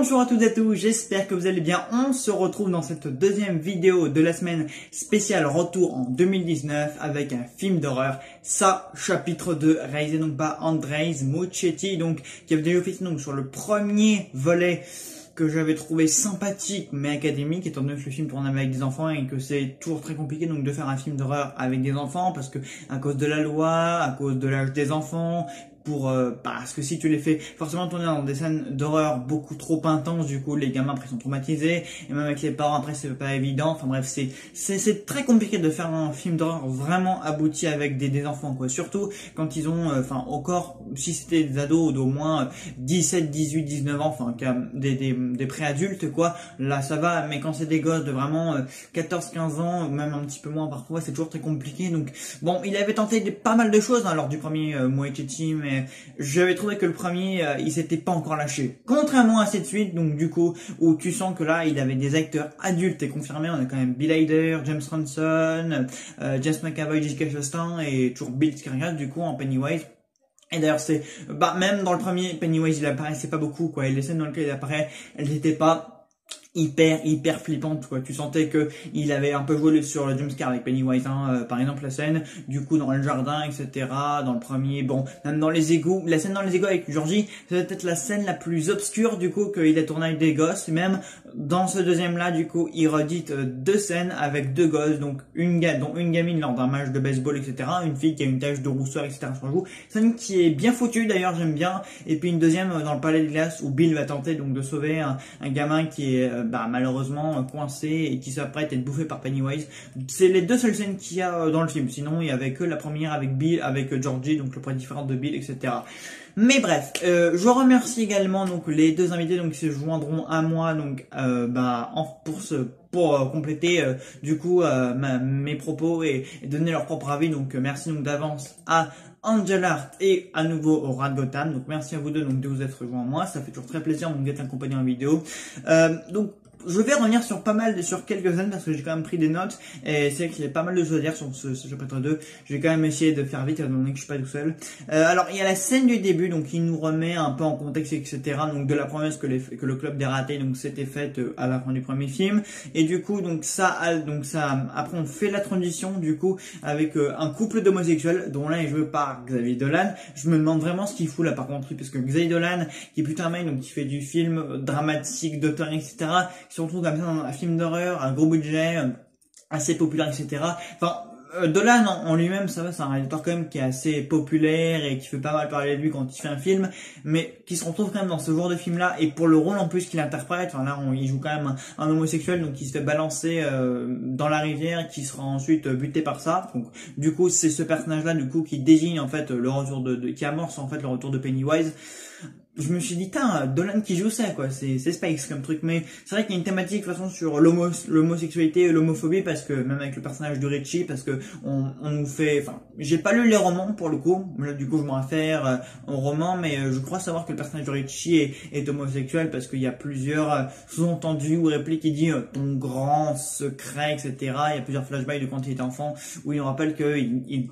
Bonjour à toutes et à tous, j'espère que vous allez bien. On se retrouve dans cette deuxième vidéo de la semaine spéciale retour en 2019 avec un film d'horreur, Ça, chapitre 2, réalisé donc par Andrzej Muschietti, donc qui avait déjà fait donc sur le premier volet que j'avais trouvé sympathique mais académique, étant donné que le film tourne avec des enfants et que c'est toujours très compliqué donc de faire un film d'horreur avec des enfants parce que à cause de la loi, à cause de l'âge des enfants, parce que si tu les fais forcément tourner dans des scènes d'horreur beaucoup trop intenses, du coup les gamins après sont traumatisés et même avec les parents après c'est pas évident. Enfin bref, c'est très compliqué de faire un film d'horreur vraiment abouti avec des enfants quoi, surtout quand ils ont encore si c'était des ados d'au moins 17, 18, 19 ans, enfin des préadultes quoi, là ça va, mais quand c'est des gosses de vraiment 14, 15 ans, même un petit peu moins parfois, c'est toujours très compliqué. Donc bon, il avait tenté pas mal de choses lors du premier Muschietti, mais j'avais trouvé que le premier, il s'était pas encore lâché. Contrairement à cette suite, donc du coup, où tu sens que là, il avait des acteurs adultes et confirmés. On a quand même Bill Hader, James Franson, James McAvoy, Jessica Chastain et toujours Bill Skarsgård du coup en Pennywise. Et d'ailleurs c'est, même dans le premier Pennywise, il apparaissait pas beaucoup quoi. Et les scènes dans lesquelles il apparaît, elles n'étaient pas hyper flippante quoi. Tu sentais que il avait un peu joué sur le jumpscare avec Pennywise, par exemple la scène du coup dans le jardin, etc. Dans le premier, bon, même dans les égouts, la scène dans les égouts avec Georgie, c'est peut-être la scène la plus obscure du coup qu'il a tourné avec des gosses. Et même dans ce deuxième là, du coup, il redite deux scènes avec deux gosses, donc dont une gamine lors d'un match de baseball, etc. Une fille qui a une tache de rousseur, etc. sur le joue. Scène qui est bien foutue d'ailleurs, j'aime bien. Et puis une deuxième dans le palais de glace où Bill va tenter donc de sauver un gamin qui est malheureusement coincé et qui s'apprête à être bouffé par Pennywise. C'est les deux seules scènes qu'il y a dans le film. Sinon, il y avait que la première avec Bill, avec Georgie, donc le point différent de Bill, etc. Mais bref, je remercie également donc les deux invités donc qui se joindront à moi donc pour compléter du coup mes propos et donner leur propre avis. Donc merci donc d'avance à Angel Art et à nouveau au Rat Gotham. Donc merci à vous deux donc de vous être rejoints à moi, ça fait toujours très plaisir donc d'être accompagné en vidéo. Donc je vais revenir sur quelques scènes parce que j'ai quand même pris des notes et c'est vrai qu'il y a pas mal de choses à dire sur ce chapitre 2. Je vais quand même essayer de faire vite étant donné que je suis pas tout seul. Alors il y a la scène du début donc qui nous remet un peu en contexte, etc. Donc de la promesse que le club des ratés donc s'était faite à la fin du premier film, et du coup donc après on fait la transition du coup avec un couple d'homosexuels dont l'un est joué par Xavier Dolan. Je me demande vraiment ce qu'il fout là par contre, parce que Xavier Dolan qui est plutôt un mec donc qui fait du film dramatique d'auteur, etc., qui se retrouve comme ça dans un film d'horreur, un gros budget, assez populaire, etc. Enfin, Dolan en lui-même, ça va, c'est un réalisateur quand même qui est assez populaire et qui fait pas mal parler de lui quand il fait un film, mais qui se retrouve quand même dans ce genre de film-là, et pour le rôle en plus qu'il interprète, enfin là, il joue quand même un homosexuel donc qui se fait balancer dans la rivière, qui sera ensuite buté par ça. Donc du coup, c'est ce personnage-là du coup qui désigne en fait le retour qui amorce en fait le retour de Pennywise. Je me suis dit, Dolan qui joue ça, quoi, c'est Spikes comme truc, mais c'est vrai qu'il y a une thématique, de toute façon, sur l'homosexualité et l'homophobie, parce que, même avec le personnage de Richie, parce que, on nous fait, j'ai pas lu les romans, pour le coup, là, du coup, je m'en réfère au roman, mais je crois savoir que le personnage de Richie est homosexuel, parce qu'il y a plusieurs sous-entendus ou répliques qui dit ton grand secret, etc. Il y a plusieurs flashbacks de quand il était enfant, où il rappelle qu'il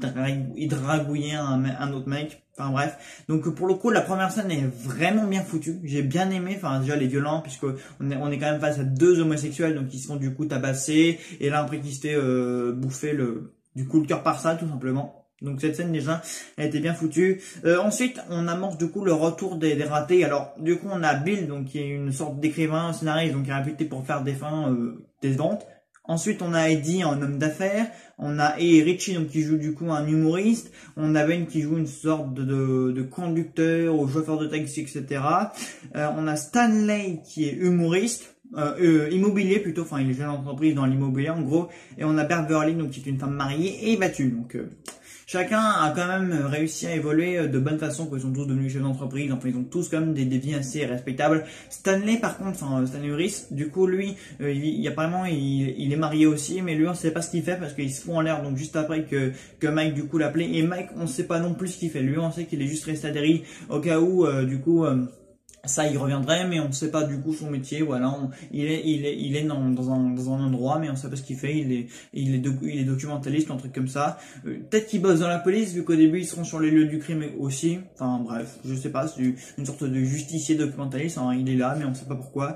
dragouillait un autre mec. Enfin bref, donc pour le coup la première scène est vraiment bien foutue, j'ai bien aimé, déjà les violents, puisque on est quand même face à deux homosexuels donc qui se font du coup tabasser, et là après qui s'était bouffé le cœur par ça tout simplement. Donc cette scène déjà, elle était bien foutue. Ensuite, on amorce du coup le retour des ratés. Alors du coup on a Bill donc qui est une sorte d'écrivain, scénariste, donc qui est réputé pour faire des fins décevantes. Ensuite, on a Eddie, un homme d'affaires. On a Richie, donc qui joue du coup un humoriste. On a Ben qui joue une sorte de conducteur ou chauffeur de taxi, etc. On a Stanley qui est humoriste, immobilier plutôt. Enfin, il est jeune entreprise dans l'immobilier en gros. Et on a Beverly, donc qui est une femme mariée et battue. Donc chacun a quand même réussi à évoluer de bonne façon, qu'ils sont tous devenus chefs d'entreprise. Enfin, ils ont tous quand même des vies assez respectables. Stanley, par contre, Stanley Harris, du coup, lui, apparemment, il est marié aussi, mais lui, on sait pas ce qu'il fait parce qu'il se fout en l'air. Donc, juste après que Mike, du coup, l'appelait. Et Mike, on sait pas non plus ce qu'il fait. Lui, on sait qu'il est juste resté à Derry au cas où, Ça, il reviendrait, mais on ne sait pas du coup son métier. Voilà, il est dans un endroit, mais on ne sait pas ce qu'il fait. Il est documentaliste, un truc comme ça. Peut-être qu'il bosse dans la police, vu qu'au début ils seront sur les lieux du crime aussi. Enfin bref, je sais pas, c'est une sorte de justicier documentaliste. Hein, il est là, mais on ne sait pas pourquoi.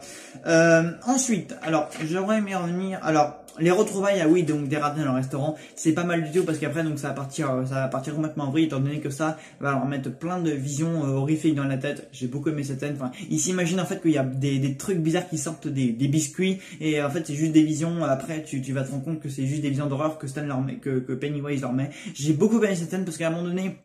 Ensuite, alors j'aimerais m'y revenir. Alors les retrouvailles, ah oui, donc des ratés dans le restaurant, c'est pas mal du tout parce qu'après donc ça va partir complètement en vrille étant donné que ça va leur mettre plein de visions horrifiques dans la tête. J'ai beaucoup aimé cette scène. Enfin, ils s'imaginent en fait qu'il y a des trucs bizarres qui sortent des biscuits et en fait c'est juste des visions. Après tu vas te rendre compte que c'est juste des visions d'horreur que Stan leur met, que Pennywise leur met. J'ai beaucoup aimé cette scène parce qu'à un moment donné,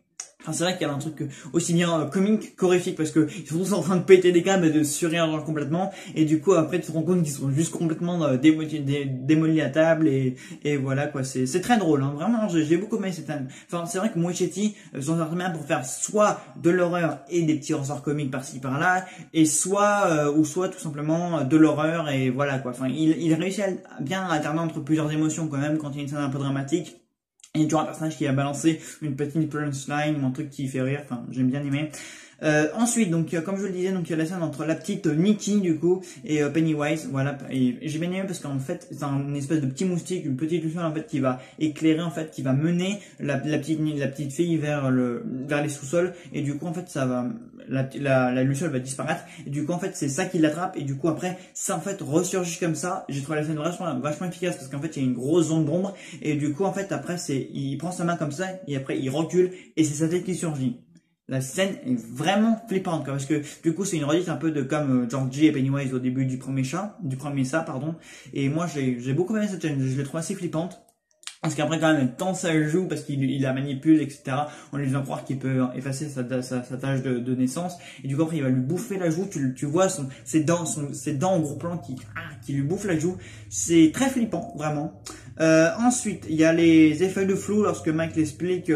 enfin, c'est vrai qu'il y a un truc aussi bien comique qu'horrifique parce que ils sont tous en train de péter des câbles et de surréagir complètement et du coup après tu te rends compte qu'ils sont juste complètement démolis à table et voilà quoi, c'est très drôle hein. Vraiment j'ai beaucoup aimé cette scène. Enfin c'est vrai que Muschietti s'en sort bien pour faire soit de l'horreur et des petits ressorts comiques par-ci par-là et soit ou soit tout simplement de l'horreur et voilà quoi. Enfin il réussit à bien alterner entre plusieurs émotions quand même quand il y a une scène un peu dramatique. Il y a toujours un personnage qui va balancer une petite punchline ou un truc qui fait rire, enfin j'aime bien aimer. Ensuite, donc comme je le disais, donc il y a la scène entre la petite Nikki du coup et Pennywise, voilà. Et j'ai bien aimé parce qu'en fait c'est une espèce de petit moustique, une petite lumière en fait qui va éclairer en fait, qui va mener la petite fille vers les sous-sols et du coup en fait ça va la luciole va disparaître et du coup en fait c'est ça qui l'attrape et du coup après ça en fait ressurgit comme ça. J'ai trouvé la scène vachement efficace parce qu'en fait il y a une grosse zone d'ombre et du coup en fait après il prend sa main comme ça et après il recule et c'est sa tête qui surgit. La scène est vraiment flippante quoi, parce que du coup c'est une redite un peu de comme Georgie et Pennywise au début du premier ça pardon. Et moi j'ai beaucoup aimé cette scène, je l'ai trouvé assez flippante. Parce qu'après quand même tant ça joue parce qu'il la manipule etc. On lui faisant croire qu'il peut effacer sa tâche de naissance et du coup après il va lui bouffer la joue. Tu vois ses dents en gros plan qui lui bouffent la joue. C'est très flippant vraiment. Ensuite, il y a les effets de flou lorsque Mike l'explique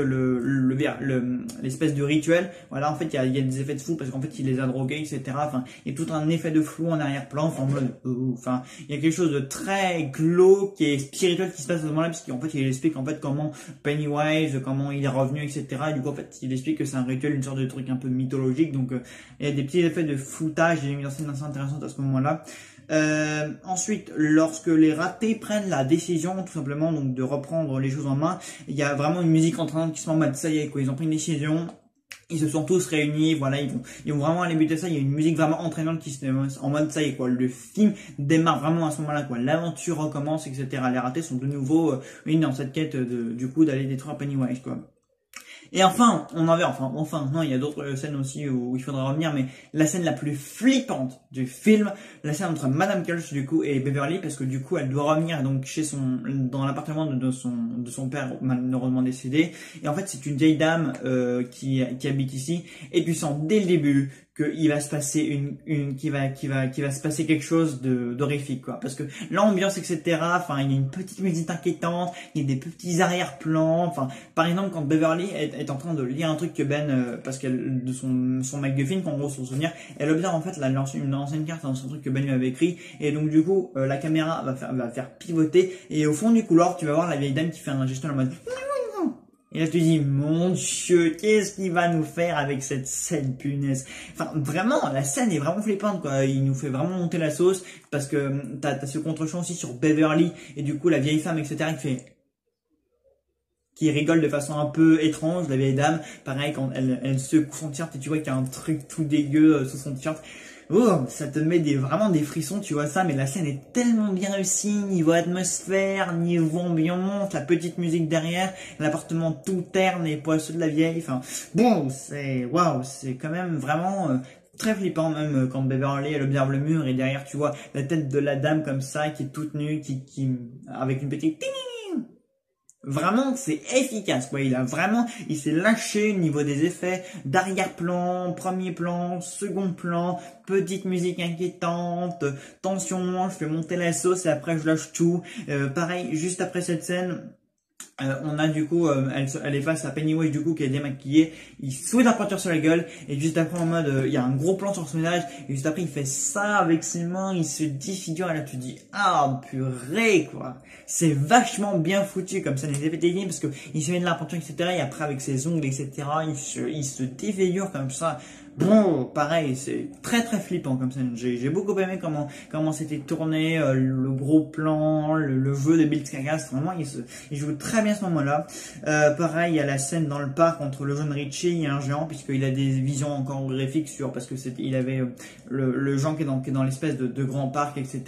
l'espèce de rituel. Voilà, en fait, il y a des effets de flou parce qu'en fait, il les a drogués, etc. Enfin, il y a tout un effet de flou en arrière-plan. Enfin, il y a quelque chose de très glauque et spirituel qui se passe à ce moment-là parce qu'en fait, il explique en fait comment Pennywise, comment il est revenu, etc. Et du coup, en fait, il explique que c'est un rituel, une sorte de truc un peu mythologique. Donc, il y a des petits effets de floutage et des mises en scène assez intéressantes à ce moment-là. Ensuite, lorsque les ratés prennent la décision tout simplement donc de reprendre les choses en main, il y a vraiment une musique entraînante qui se met en mode ça y est quoi, ils ont pris une décision. Ils se sont tous réunis, voilà, ils vont vraiment aller buter ça. Il y a une musique vraiment entraînante qui se met en mode ça y est quoi. Le film démarre vraiment à ce moment-là quoi. L'aventure recommence, etc. Les ratés sont de nouveau dans cette quête du coup d'aller détruire Pennywise quoi. Et enfin, non, il y a d'autres scènes aussi où il faudra revenir, mais la scène la plus flippante du film, la scène entre Madame Kelch du coup et Beverly, parce que du coup elle doit revenir donc dans l'appartement de son père malheureusement décédé, et en fait c'est une vieille dame qui habite ici, et tu sens dès le début qu'il va se passer qu'il va se passer quelque chose d'horrifique quoi, parce que l'ambiance etc. Enfin il y a une petite musique inquiétante, il y a des petits arrière-plans. Enfin par exemple quand Beverly est en train de lire un truc que Ben parce qu'elle de son MacGuffin qu'en gros son souvenir, elle observe en fait une ancienne carte dans son truc que Ben lui avait écrit et donc du coup la caméra va faire pivoter et au fond du couloir tu vas voir la vieille dame qui fait un geste en mode. Et là, tu te dis, mon Dieu, qu'est-ce qu'il va nous faire avec cette scène, punaise. Enfin, vraiment, la scène est vraiment flippante, quoi. Il nous fait vraiment monter la sauce, parce que t'as ce contre-champ aussi sur Beverly, et du coup, la vieille femme, etc., qui rigole de façon un peu étrange, la vieille dame. Pareil, quand elle secoue son t-shirt, et tu vois qu'il y a un truc tout dégueu sous son t-shirt. Oh, ça te met vraiment des frissons, tu vois ça, mais la scène est tellement bien réussie, niveau atmosphère, niveau ambiance, la petite musique derrière, l'appartement tout terne et poisseux de la vieille, enfin, bon, waouh, c'est quand même vraiment très flippant même quand Beverly elle observe le mur et derrière tu vois la tête de la dame comme ça qui est toute nue, avec une petite vraiment, c'est efficace, quoi. Il s'est lâché au niveau des effets d'arrière-plan, premier plan, second plan, petite musique inquiétante, tension, je fais monter la sauce et après je lâche tout. Pareil, juste après cette scène, On a du coup, elle est face à Pennywise du coup qui est démaquillée, il souhaite la peinture sur la gueule et juste après en mode, il y a un gros plan sur son visage et juste après il fait ça avec ses mains, il se défigure et là tu dis ah purée quoi, c'est vachement bien foutu comme ça les effets techniques parce que il se met de la peinture etc et après avec ses ongles etc il se défigure comme ça. Bon, pareil, c'est très très flippant comme ça. J'ai beaucoup aimé comment c'était tourné, le gros plan, le jeu de Bill Skarsgård. Vraiment, il joue très bien ce moment-là. Pareil, il y a la scène dans le parc entre le jeune Richie et un géant, puisqu'il a des visions encore graphiques parce que il avait le géant qui est dans l'espèce de grand parc, etc.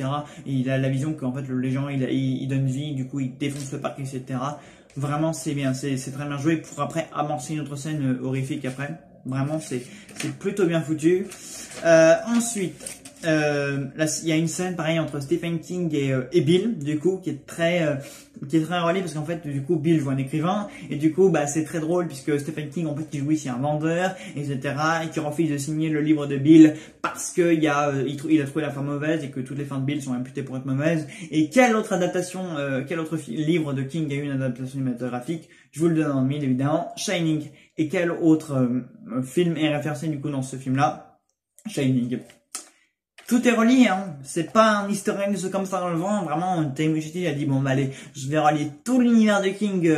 Et il a la vision qu'en fait les gens il donne vie, du coup il défonce le parc, etc. Vraiment, c'est bien, c'est très bien joué pour après amorcer une autre scène horrifique après. Vraiment, c'est plutôt bien foutu. Ensuite, là, il y a une scène pareil entre Stephen King et Bill, du coup, qui est très relié parce qu'en fait, du coup, Bill joue un écrivain et du coup, bah, c'est très drôle puisque Stephen King, en fait, il joue ici un vendeur, etc., et qui refuse de signer le livre de Bill parce que il a trouvé la fin mauvaise et que toutes les fins de Bill sont imputées pour être mauvaises. Et quelle autre adaptation, quel autre livre de King a eu une adaptation cinématographique? Je vous le donne en mille, évidemment. Shining. Et quel autre film est référencé du coup dans ce film-là? Shining. Tout est relié, hein. C'est pas un easter egg comme ça dans le vent. Vraiment, Taika Waititi a dit bon, bah, allez, je vais relier tout l'univers de King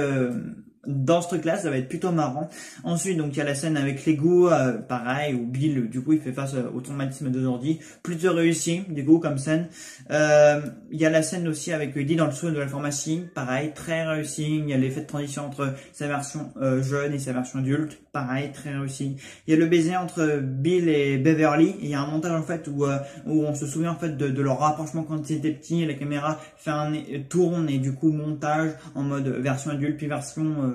dans ce truc-là, ça va être plutôt marrant. Ensuite, donc il y a la scène avec Lego, pareil, où Bill, du coup, il fait face au traumatisme de Jordi, plutôt réussi, du coup, comme scène. Il y a la scène aussi avec Eddie dans le sous de la pharmacie, pareil, très réussi. Il y a l'effet de transition entre sa version jeune et sa version adulte, pareil, très réussi. Il y a le baiser entre Bill et Beverly, et il y a un montage en fait où on se souvient en fait de leur rapprochement quand ils étaient petits, et la caméra tourne et du coup montage en mode version adulte puis version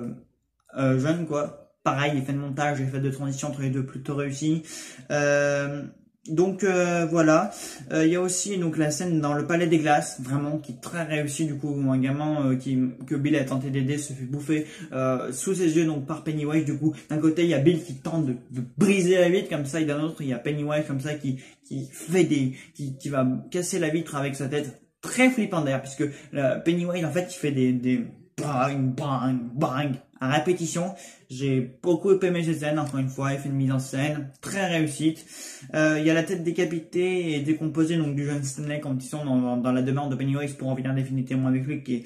jeune quoi. Pareil, effet de montage, effet de transition entre les deux plutôt réussi. Donc voilà, il y a aussi donc la scène dans le palais des glaces, vraiment qui est très réussie du coup, où un gamin que Bill a tenté d'aider se fait bouffer sous ses yeux donc par Pennywise. Du coup, d'un côté il y a Bill qui tente de briser la vitre comme ça, et d'un autre il y a Pennywise comme ça qui fait qui va casser la vitre avec sa tête. Très flippant d'ailleurs, puisque Pennywise en fait il fait des bang bang bang à répétition. J'ai beaucoup aimé cette scène, encore une fois, effet de mise en scène, très réussite. Il y a la tête décapitée et décomposée donc du jeune Stanley quand ils sont dans la demeure de Pennywise pour en venir définitivement avec lui, qui est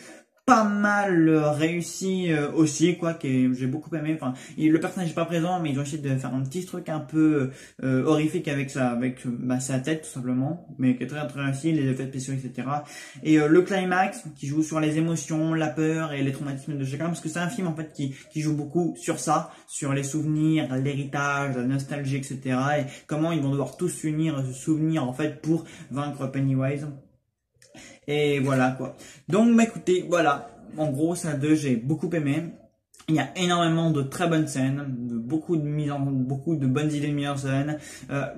pas mal réussi aussi quoi, j'ai beaucoup aimé. Enfin, le personnage n'est pas présent, mais ils ont essayé de faire un petit truc un peu horrifique avec sa tête tout simplement, mais qui est très très réussi, les effets spéciaux etc. Et le climax qui joue sur les émotions, la peur et les traumatismes de chacun, parce que c'est un film en fait qui joue beaucoup sur ça, sur les souvenirs, l'héritage, la nostalgie etc. Et comment ils vont devoir tous s'unir et se souvenir en fait pour vaincre Pennywise. Et voilà quoi. Donc bah écoutez, voilà. En gros, ça 2, j'ai beaucoup aimé. Il y a énormément de très bonnes scènes, beaucoup de bonnes idées de mise en scène.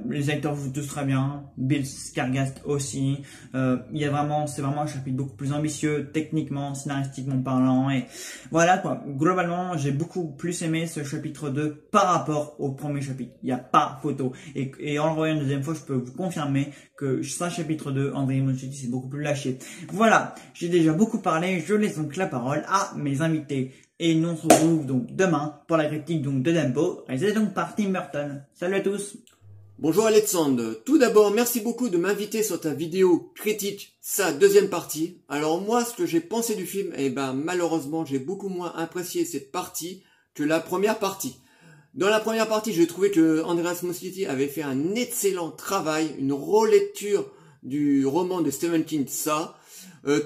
Les acteurs jouent tous très bien. Bill Skarsgård aussi. C'est vraiment un chapitre beaucoup plus ambitieux, techniquement, scénaristiquement parlant. Et voilà quoi. Globalement, j'ai beaucoup plus aimé ce chapitre 2 par rapport au premier chapitre. Il n'y a pas photo. Et en le revoyant une deuxième fois, je peux vous confirmer que ça, chapitre 2, André Muschietti, c'est beaucoup plus lâché. Voilà. J'ai déjà beaucoup parlé. Je laisse donc la parole à mes invités. Et nous on se retrouve donc demain pour la critique donc de Dumbo, réalisée donc par Tim Burton. Salut à tous. Bonjour Alexandre. Tout d'abord, merci beaucoup de m'inviter sur ta vidéo critique, sa deuxième partie. Alors moi, ce que j'ai pensé du film, malheureusement, j'ai beaucoup moins apprécié cette partie que la première partie. Dans la première partie, j'ai trouvé que Andreas Muschietti avait fait un excellent travail, une relecture du roman de Stephen King, ça.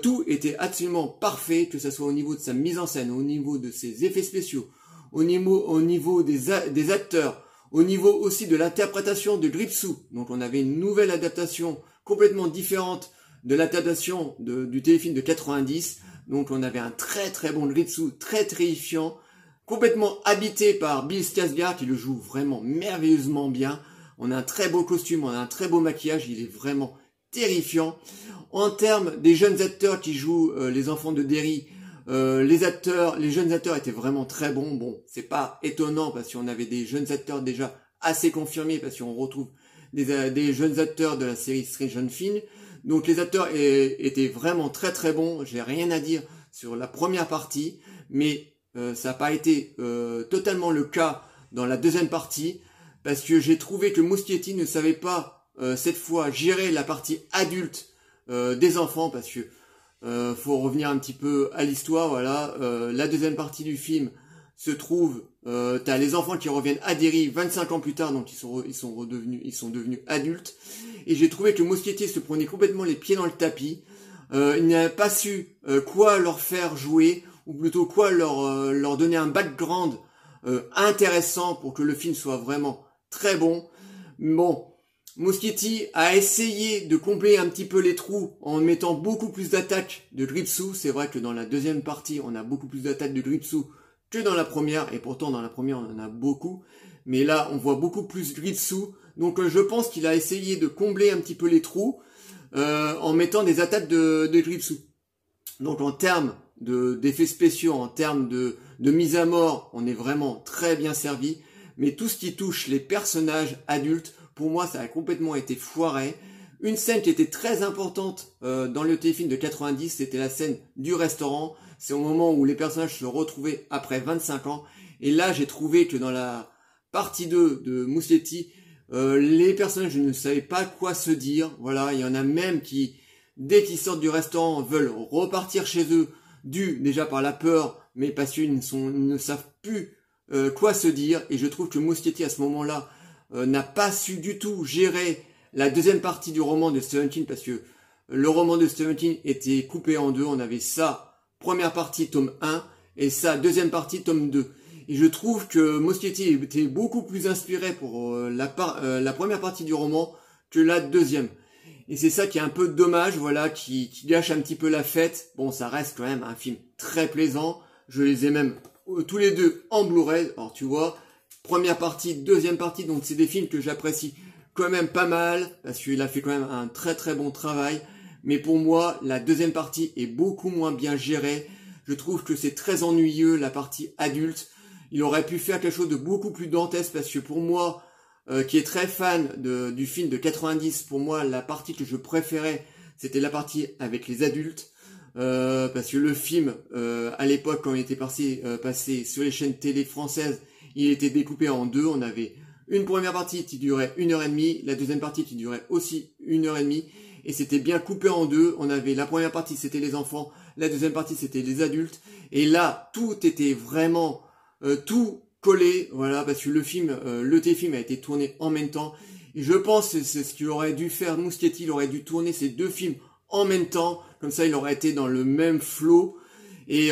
Tout était absolument parfait, que ce soit au niveau de sa mise en scène, au niveau de ses effets spéciaux, au niveau des acteurs, au niveau aussi de l'interprétation de Gripsou. Donc on avait une nouvelle adaptation complètement différente de l'adaptation du téléfilm de 90. Donc on avait un très très bon Gripsou, très terrifiant, complètement habité par Bill Skarsgård qui le joue vraiment merveilleusement bien. On a un très beau costume, on a un très beau maquillage, il est vraiment terrifiant. En termes des jeunes acteurs qui jouent les enfants de Derry, les jeunes acteurs étaient vraiment très bons. Bon, c'est pas étonnant parce qu'on avait des jeunes acteurs déjà assez confirmés, parce qu'on retrouve des jeunes acteurs de la série Stranger Things. Donc les acteurs étaient vraiment très très bons. J'ai rien à dire sur la première partie, mais ça n'a pas été totalement le cas dans la deuxième partie, parce que j'ai trouvé que Muschietti ne savait pas cette fois gérer la partie adulte des enfants, parce que faut revenir un petit peu à l'histoire, voilà. La deuxième partie du film se trouve, t'as les enfants qui reviennent à Derry 25 ans plus tard, donc ils sont devenus adultes, et j'ai trouvé que Muschietti se prenait complètement les pieds dans le tapis. Il n'a pas su quoi leur faire jouer, ou plutôt quoi leur donner un background intéressant pour que le film soit vraiment très bon. Bon, Muschietti a essayé de combler un petit peu les trous en mettant beaucoup plus d'attaques de Gripsou. C'est vrai que dans la deuxième partie, on a beaucoup plus d'attaques de Gripsou que dans la première, et pourtant dans la première on en a beaucoup, mais là on voit beaucoup plus Gripsou, donc je pense qu'il a essayé de combler un petit peu les trous en mettant des attaques de Gripsou. Donc en termes d'effets spéciaux, en termes de mise à mort, on est vraiment très bien servi, mais tout ce qui touche les personnages adultes, pour moi ça a complètement été foiré. Une scène qui était très importante dans le téléfilm de 90, c'était la scène du restaurant. C'est au moment où les personnages se retrouvaient après 25 ans. Et là, j'ai trouvé que dans la partie 2 de Muschietti, les personnages ne savaient pas quoi se dire. Voilà, il y en a même qui, dès qu'ils sortent du restaurant, veulent repartir chez eux, dû déjà par la peur, mais parce qu'ils ne savent plus quoi se dire. Et je trouve que Muschietti, à ce moment-là, n'a pas su du tout gérer la deuxième partie du roman de Stephen King, parce que le roman de Stephen King était coupé en deux. On avait ça, première partie tome 1, et ça, deuxième partie tome 2. Et je trouve que Muschietti était beaucoup plus inspiré pour la première partie du roman que la deuxième. Et c'est ça qui est un peu dommage, voilà, qui gâche un petit peu la fête. Bon, ça reste quand même un film très plaisant. Je les ai même tous les deux en Blu-ray. Alors tu vois, première partie, deuxième partie, donc c'est des films que j'apprécie quand même pas mal, parce qu'il a fait quand même un très très bon travail. Mais pour moi, la deuxième partie est beaucoup moins bien gérée. Je trouve que c'est très ennuyeux, la partie adulte. Il aurait pu faire quelque chose de beaucoup plus dantesque, parce que pour moi, qui est très fan du film de 90, pour moi, la partie que je préférais, c'était la partie avec les adultes. Parce que le film, à l'époque, quand il était passé sur les chaînes télé françaises, il était découpé en deux. On avait une première partie qui durait 1h30, la deuxième partie qui durait aussi 1h30. Et c'était bien coupé en deux. On avait la première partie, c'était les enfants, la deuxième partie, c'était les adultes. Et là, tout était vraiment tout collé, voilà, parce que le téléfilm a été tourné en même temps. Et je pense que c'est ce qu'il aurait dû faire. Muschietti, il aurait dû tourner ces deux films en même temps, comme ça, il aurait été dans le même flow. Et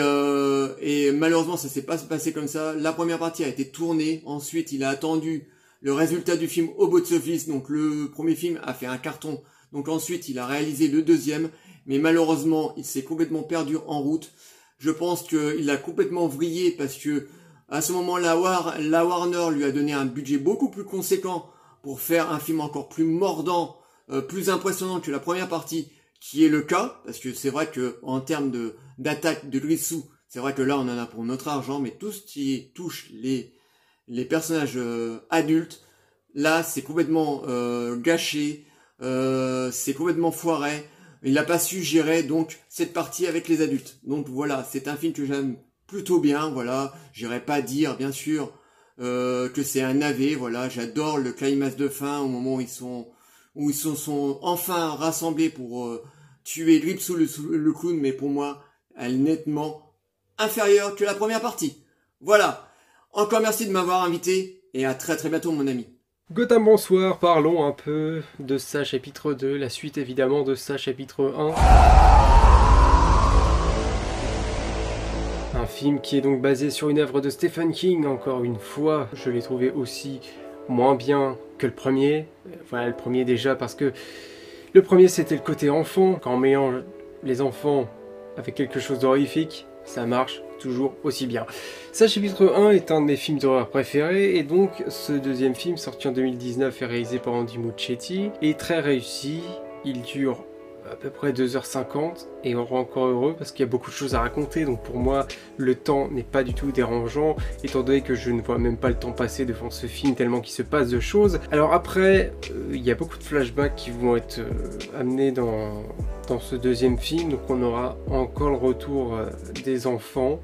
malheureusement, ça s'est pas passé comme ça. La première partie a été tournée. Ensuite, il a attendu le résultat du film au box-office. Donc, le premier film a fait un carton. Donc ensuite, il a réalisé le deuxième, mais malheureusement, il s'est complètement perdu en route. Je pense qu'il a complètement vrillé, parce que à ce moment-là, la Warner lui a donné un budget beaucoup plus conséquent pour faire un film encore plus mordant, plus impressionnant que la première partie, qui est le cas, parce que c'est vrai que en termes d'attaque de Gripsou, c'est vrai que là, on en a pour notre argent, mais tout ce qui touche les personnages adultes, là, c'est complètement gâché. C'est complètement foiré. Il n'a pas su gérer donc cette partie avec les adultes. Donc voilà, c'est un film que j'aime plutôt bien. Voilà, j'irai pas dire bien sûr que c'est un navet. Voilà, j'adore le climax de fin au moment où ils sont enfin rassemblés pour tuer Gripsou le clown. Mais pour moi, elle est nettement inférieure que la première partie. Voilà. Encore merci de m'avoir invité et à très très bientôt mon ami. Gotham, bonsoir, parlons un peu de ça chapitre 2, la suite évidemment de ça chapitre 1. Un film qui est donc basé sur une œuvre de Stephen King, encore une fois, je l'ai trouvé aussi moins bien que le premier. Voilà, le premier déjà parce que le premier c'était le côté enfant, quand on mélange les enfants avec quelque chose d'horrifique, ça marche toujours aussi bien. Ça chapitre 1 est un de mes films d'horreur préférés, et donc ce deuxième film sorti en 2019 et réalisé par Andy Muschietti est très réussi. Il dure à peu près 2h50 et on rend encore heureux parce qu'il y a beaucoup de choses à raconter, donc pour moi le temps n'est pas du tout dérangeant étant donné que je ne vois même pas le temps passer devant ce film tellement qu'il se passe de choses. Alors après il y a beaucoup de flashbacks qui vont être amenés dans ce deuxième film, donc on aura encore le retour des enfants.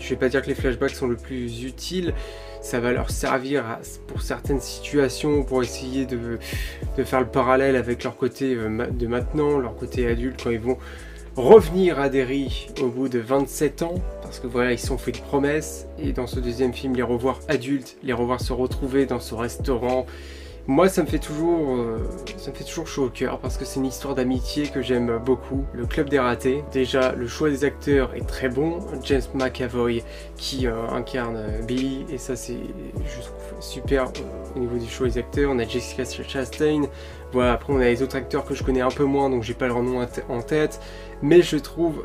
Je vais pas dire que les flashbacks sont le plus utile, ça va leur servir pour certaines situations, pour essayer de faire le parallèle avec leur côté de maintenant, leur côté adulte, quand ils vont revenir à Derry au bout de 27 ans, parce que voilà, ils se sont fait une promesse, et dans ce deuxième film, les revoir adultes, les revoir se retrouver dans ce restaurant. Moi, ça me fait toujours chaud au cœur, parce que c'est une histoire d'amitié que j'aime beaucoup. Le Club des Ratés, déjà, le choix des acteurs est très bon. James McAvoy qui incarne Billy, et ça c'est, je trouve, super au niveau du choix des acteurs. On a Jessica Chastain, voilà, après on a les autres acteurs que je connais un peu moins, donc j'ai pas leur nom en tête, mais je trouve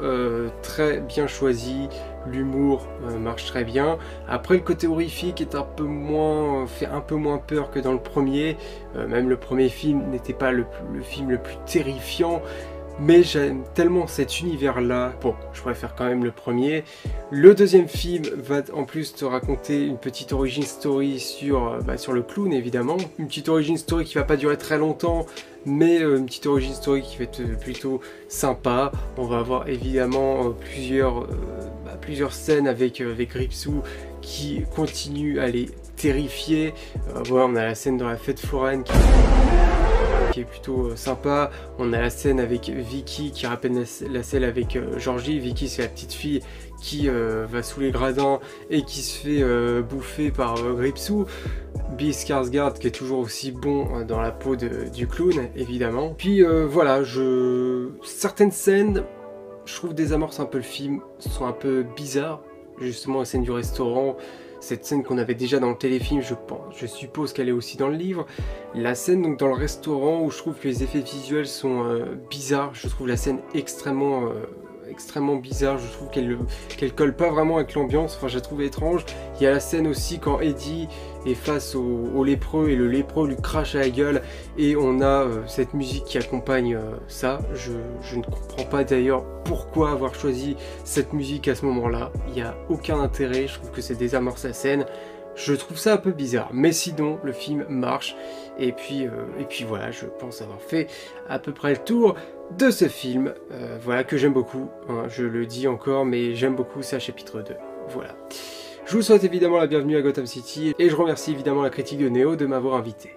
très bien choisi. L'humour marche très bien. Après, le côté horrifique est fait un peu moins peur que dans le premier. Même le premier film n'était pas le film le plus terrifiant, mais j'aime tellement cet univers-là. Bon, je préfère quand même le premier. Le deuxième film va en plus te raconter une petite origin story sur le clown, évidemment. Une petite origin story qui va pas durer très longtemps, mais une petite origin story qui va être plutôt sympa. On va avoir évidemment plusieurs scènes avec Gripsou qui continue à les terrifier. Voilà, on a la scène dans la fête foraine qui est plutôt sympa. On a la scène avec Vicky qui rappelle la scène avec Georgie. Vicky, c'est la petite fille qui va sous les gradins et qui se fait bouffer par Gripsou. Bill Skarsgård qui est toujours aussi bon dans la peau du clown, évidemment. Puis voilà, certaines scènes, je trouve, désamorcent un peu le film, sont un peu bizarres. Justement, la scène du restaurant, cette scène qu'on avait déjà dans le téléfilm, je suppose qu'elle est aussi dans le livre. La scène donc dans le restaurant où je trouve que les effets visuels sont bizarres, je trouve la scène extrêmement bizarre, je trouve qu'elle colle pas vraiment avec l'ambiance, enfin je la trouve étrange. Il y a la scène aussi quand Eddie est face au lépreux et le lépreux lui crache à la gueule et on a cette musique qui accompagne ça. Je ne comprends pas d'ailleurs pourquoi avoir choisi cette musique à ce moment-là, il n'y a aucun intérêt, je trouve que c'est désamorce la scène. Je trouve ça un peu bizarre, mais sinon le film marche. Et puis voilà, je pense avoir fait à peu près le tour de ce film, voilà, que j'aime beaucoup, hein, je le dis encore, mais j'aime beaucoup ça, chapitre 2, voilà. Je vous souhaite évidemment la bienvenue à Gotham City, et je remercie évidemment la critique de Néo de m'avoir invité.